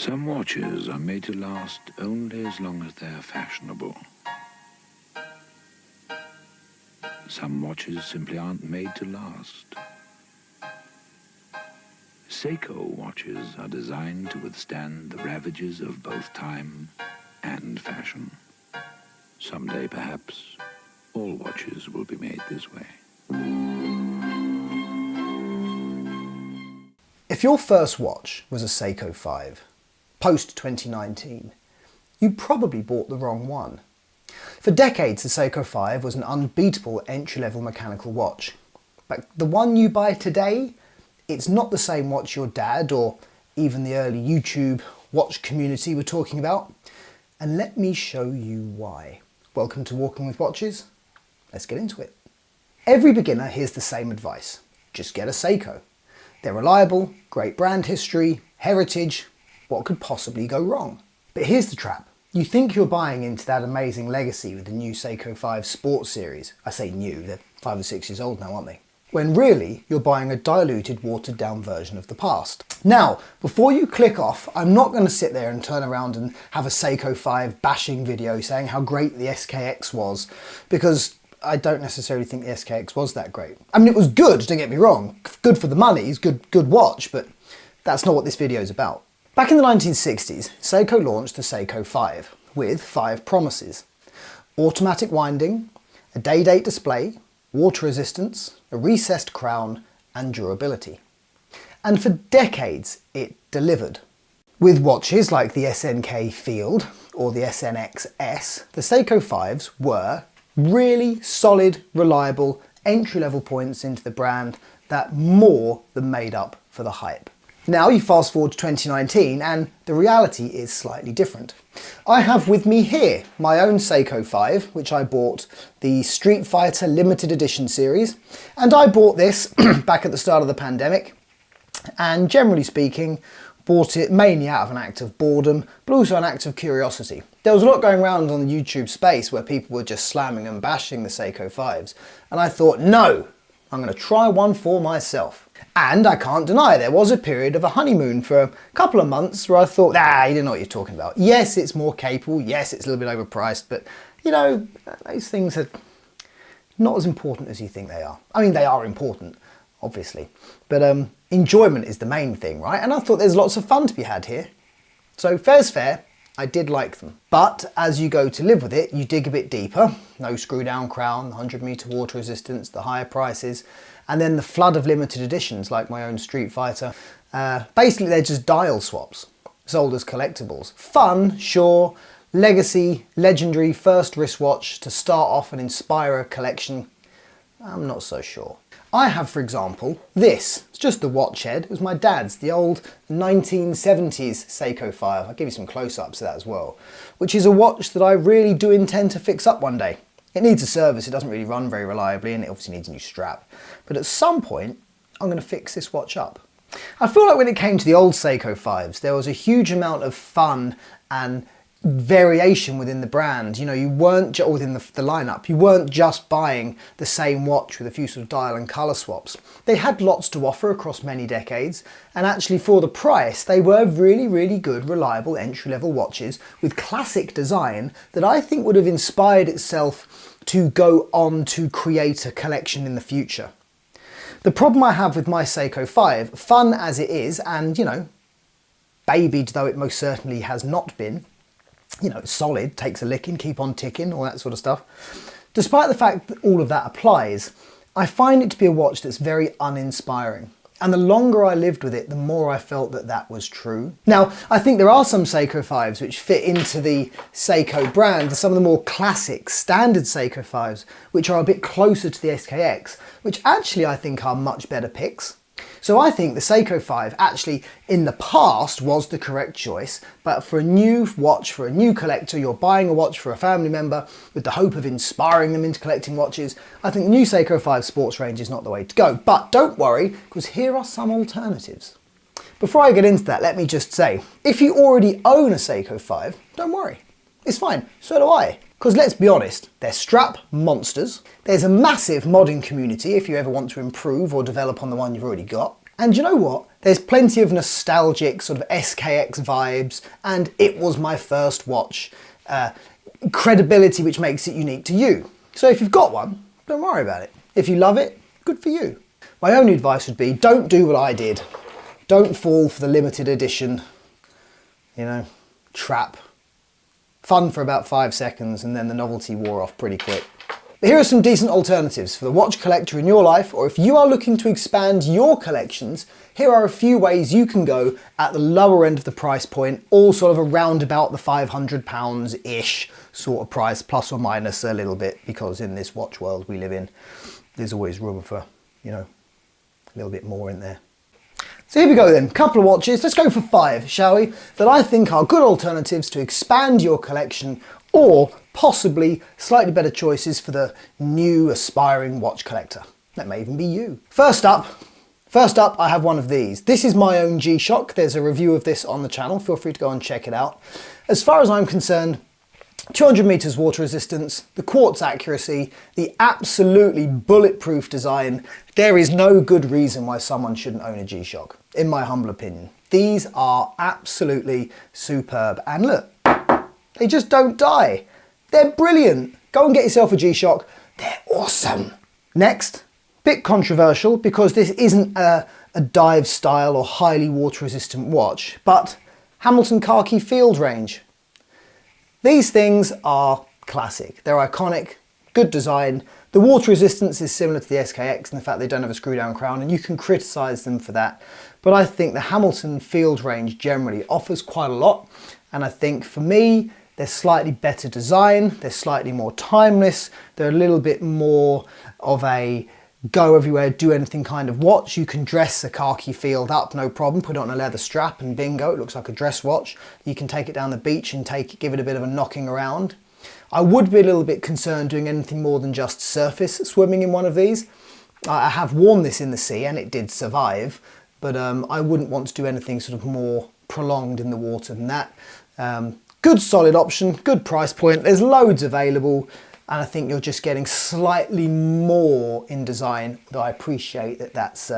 Some watches are made to last only as long as they are fashionable. Some watches simply aren't made to last. Seiko watches are designed to withstand the ravages of both time and fashion. Someday, perhaps, all watches will be made this way. If your first watch was a Seiko 5, post-2019, you probably bought the wrong one. For decades, the Seiko 5 was an unbeatable entry-level mechanical watch. But the one you buy today, it's not the same watch your dad or even the early YouTube watch community were talking about. And let me show you why. Welcome to Walking with Watches. Let's get into it. Every beginner hears the same advice. Just get a Seiko. They're reliable, great brand history, heritage. What could possibly go wrong? But here's the trap. You think you're buying into that amazing legacy with the new Seiko 5 Sports Series. I say new, they're 5 or 6 years old now, aren't they? When really, you're buying a diluted, watered down version of the past. Now, before you click off, I'm not going to sit there and turn around and have a Seiko 5 bashing video saying how great the SKX was, because I don't necessarily think the SKX was that great. I mean, it was good, don't get me wrong. Good for the money, it's good watch, but that's not what this video is about. Back in the 1960s, Seiko launched the Seiko 5 with 5 promises. Automatic winding, a day-date display, water resistance, a recessed crown, and durability. And for decades, it delivered. With watches like the SNK Field or the SNX-S, the Seiko 5s were really solid, reliable, entry-level points into the brand that more than made up for the hype. Now you fast forward to 2019 and the reality is slightly different. I have with me here my own Seiko 5, which I bought the Street Fighter limited edition series, and I bought this back at the start of the pandemic, and generally speaking bought it mainly out of an act of boredom, but also an act of curiosity. There was a lot going around on the YouTube space where people were just slamming and bashing the Seiko 5s, and I thought, no, I'm going to try one for myself. And I can't deny there was a period of a honeymoon for a couple of months where I thought, you don't know what you're talking about. Yes, it's more capable, yes, it's a little bit overpriced, but you know, those things are not as important as you think they are. I mean, they are important, obviously, but enjoyment is the main thing, right? And I thought there's lots of fun to be had here. So fair's fair, I did like them. But as you go to live with it, you dig a bit deeper. No screw down crown, 100-meter water resistance, the higher prices, and then the flood of limited editions like my own Street Fighter. Basically, they're just dial swaps, sold as collectibles. Fun, sure. Legacy, legendary first wristwatch to start off and inspire a collection. I'm not so sure. I have, for example, this. It's just the watch head. It was my dad's, the old 1970s Seiko 5. I'll give you some close-ups of that as well. Which is a watch that I really do intend to fix up one day. It needs a service, it doesn't really run very reliably, and it obviously needs a new strap. But at some point, I'm going to fix this watch up. I feel like when it came to the old Seiko 5s, there was a huge amount of fun and variation within the brand. You know, you weren't within the lineup, you weren't just buying the same watch with a few sort of dial and colour swaps. They had lots to offer across many decades, and actually for the price they were really, really good, reliable entry-level watches with classic design that I think would have inspired itself to go on to create a collection in the future. The problem I have with my Seiko 5, fun as it is, and you know, babied though it most certainly has not been, you know, it's solid, takes a licking, keep on ticking, all that sort of stuff. Despite the fact that all of that applies, I find it to be a watch that's very uninspiring. And the longer I lived with it, the more I felt that that was true. Now, I think there are some Seiko 5s which fit into the Seiko brand, some of the more classic, standard Seiko 5s, which are a bit closer to the SKX, which actually I think are much better picks. So I think the Seiko 5 actually in the past was the correct choice, but for a new watch, for a new collector, you're buying a watch for a family member with the hope of inspiring them into collecting watches, I think the new Seiko 5 sports range is not the way to go. But don't worry, because here are some alternatives. Before I get into that, let me just say, if you already own a Seiko 5, don't worry. It's fine, so do I. Because let's be honest, they're strap monsters. There's a massive modding community if you ever want to improve or develop on the one you've already got. And you know what? There's plenty of nostalgic sort of SKX vibes, and it was my first watch. Credibility which makes it unique to you. So if you've got one, don't worry about it. If you love it, good for you. My only advice would be, don't do what I did. Don't fall for the limited edition, you know, trap. Fun for about 5 seconds and then the novelty wore off pretty quick. But here are some decent alternatives for the watch collector in your life, or if you are looking to expand your collections, here are a few ways you can go at the lower end of the price point, all sort of around about the £500-ish sort of price, plus or minus a little bit, because in this watch world we live in, there's always room for, you know, a little bit more in there. So here we go then, couple of watches, let's go for 5, shall we, that I think are good alternatives to expand your collection, or possibly slightly better choices for the new aspiring watch collector. That may even be you. First up, I have one of these. This is my own G-Shock. There's a review of this on the channel. Feel free to go and check it out. As far as I'm concerned, 200 meters water resistance, the quartz accuracy, the absolutely bulletproof design. There is no good reason why someone shouldn't own a G-Shock, in my humble opinion. These are absolutely superb. And look, they just don't die. They're brilliant. Go and get yourself a G-Shock. They're awesome. Next, bit controversial because this isn't a dive style or highly water resistant watch, but Hamilton Khaki Field Range. These things are classic. They're iconic, good design. The water resistance is similar to the SKX in the fact they don't have a screw down crown, and you can criticize them for that. But I think the Hamilton Field Range generally offers quite a lot. And I think for me, they're slightly better design, they're slightly more timeless, they're a little bit more of a go everywhere, do anything kind of watch. You can dress a khaki field up, no problem, put it on a leather strap and bingo, it looks like a dress watch. You can take it down the beach and give it a bit of a knocking around. I would be a little bit concerned doing anything more than just surface swimming in one of these. I have worn this in the sea and it did survive, but I wouldn't want to do anything sort of more prolonged in the water than that. Good solid option, good price point, there's loads available, and I think you're just getting slightly more in design, though I appreciate that that's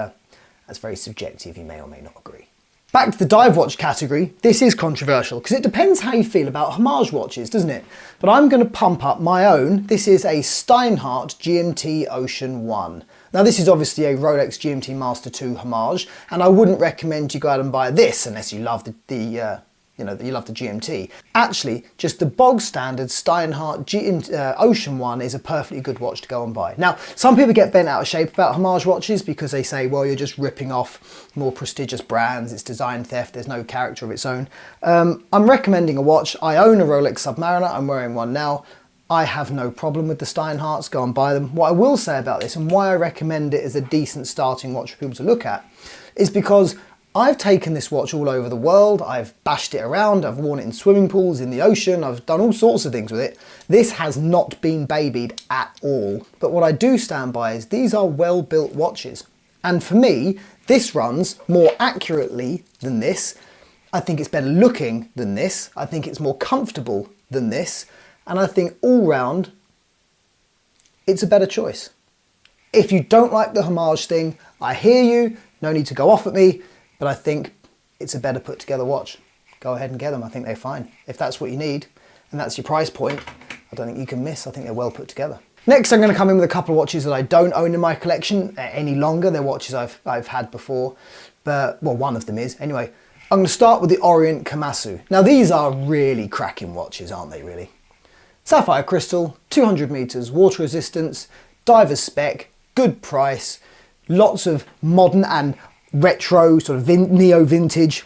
very subjective, you may or may not agree. Back to the dive watch category, this is controversial because it depends how you feel about homage watches, doesn't it? But I'm going to pump up my own. This is a Steinhart GMT Ocean 1. Now this is obviously a Rolex GMT Master 2 homage, and I wouldn't recommend you go out and buy this unless you love you love the GMT. Actually, just the bog standard Steinhart Ocean 1 is a perfectly good watch to go and buy. Now, some people get bent out of shape about homage watches because they say, well, you're just ripping off more prestigious brands, it's design theft, there's no character of its own. I'm recommending a watch. I own a Rolex Submariner, I'm wearing one now. I have no problem with the Steinharts, go and buy them. What I will say about this and why I recommend it as a decent starting watch for people to look at is because I've taken this watch all over the world, I've bashed it around, I've worn it in swimming pools, in the ocean, I've done all sorts of things with it. This has not been babied at all. But what I do stand by is these are well-built watches. And for me, this runs more accurately than this. I think it's better looking than this. I think it's more comfortable than this. And I think all round, it's a better choice. If you don't like the homage thing, I hear you, no need to go off at me. But I think it's a better put together watch. Go ahead and get them, I think they're fine. If that's what you need, and that's your price point, I don't think you can miss. I think they're well put together. Next, I'm going to come in with a couple of watches that I don't own in my collection any longer. They're watches I've had before, but, well, one of them is. Anyway, I'm going to start with the Orient Komatsu. Now these are really cracking watches, aren't they really? Sapphire crystal, 200 meters, water resistance, diver's spec, good price, lots of modern and retro, sort of neo-vintage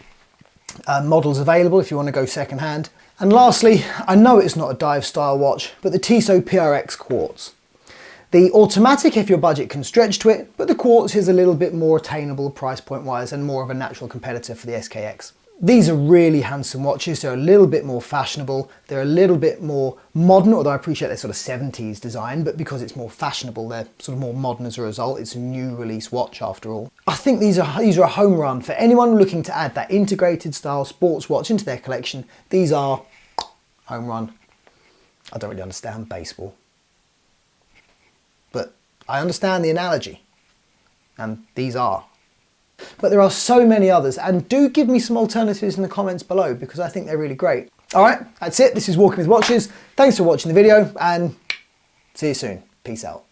models available if you want to go second hand. And lastly, I know it's not a dive style watch, but the Tissot PRX Quartz. The automatic if your budget can stretch to it, but the Quartz is a little bit more attainable price point wise and more of a natural competitor for the SKX. These are really handsome watches. They're a little bit more fashionable. They're a little bit more modern, although I appreciate their sort of 70s design, but because it's more fashionable, they're sort of more modern as a result. It's a new release watch after all. I think these are a home run for anyone looking to add that integrated style sports watch into their collection. These are home run. I don't really understand baseball, but I understand the analogy, and these are But there are so many others, and do give me some alternatives in the comments below because I think they're really great. All right, that's it. This is Walking with Watches. Thanks for watching the video and see you soon. Peace out.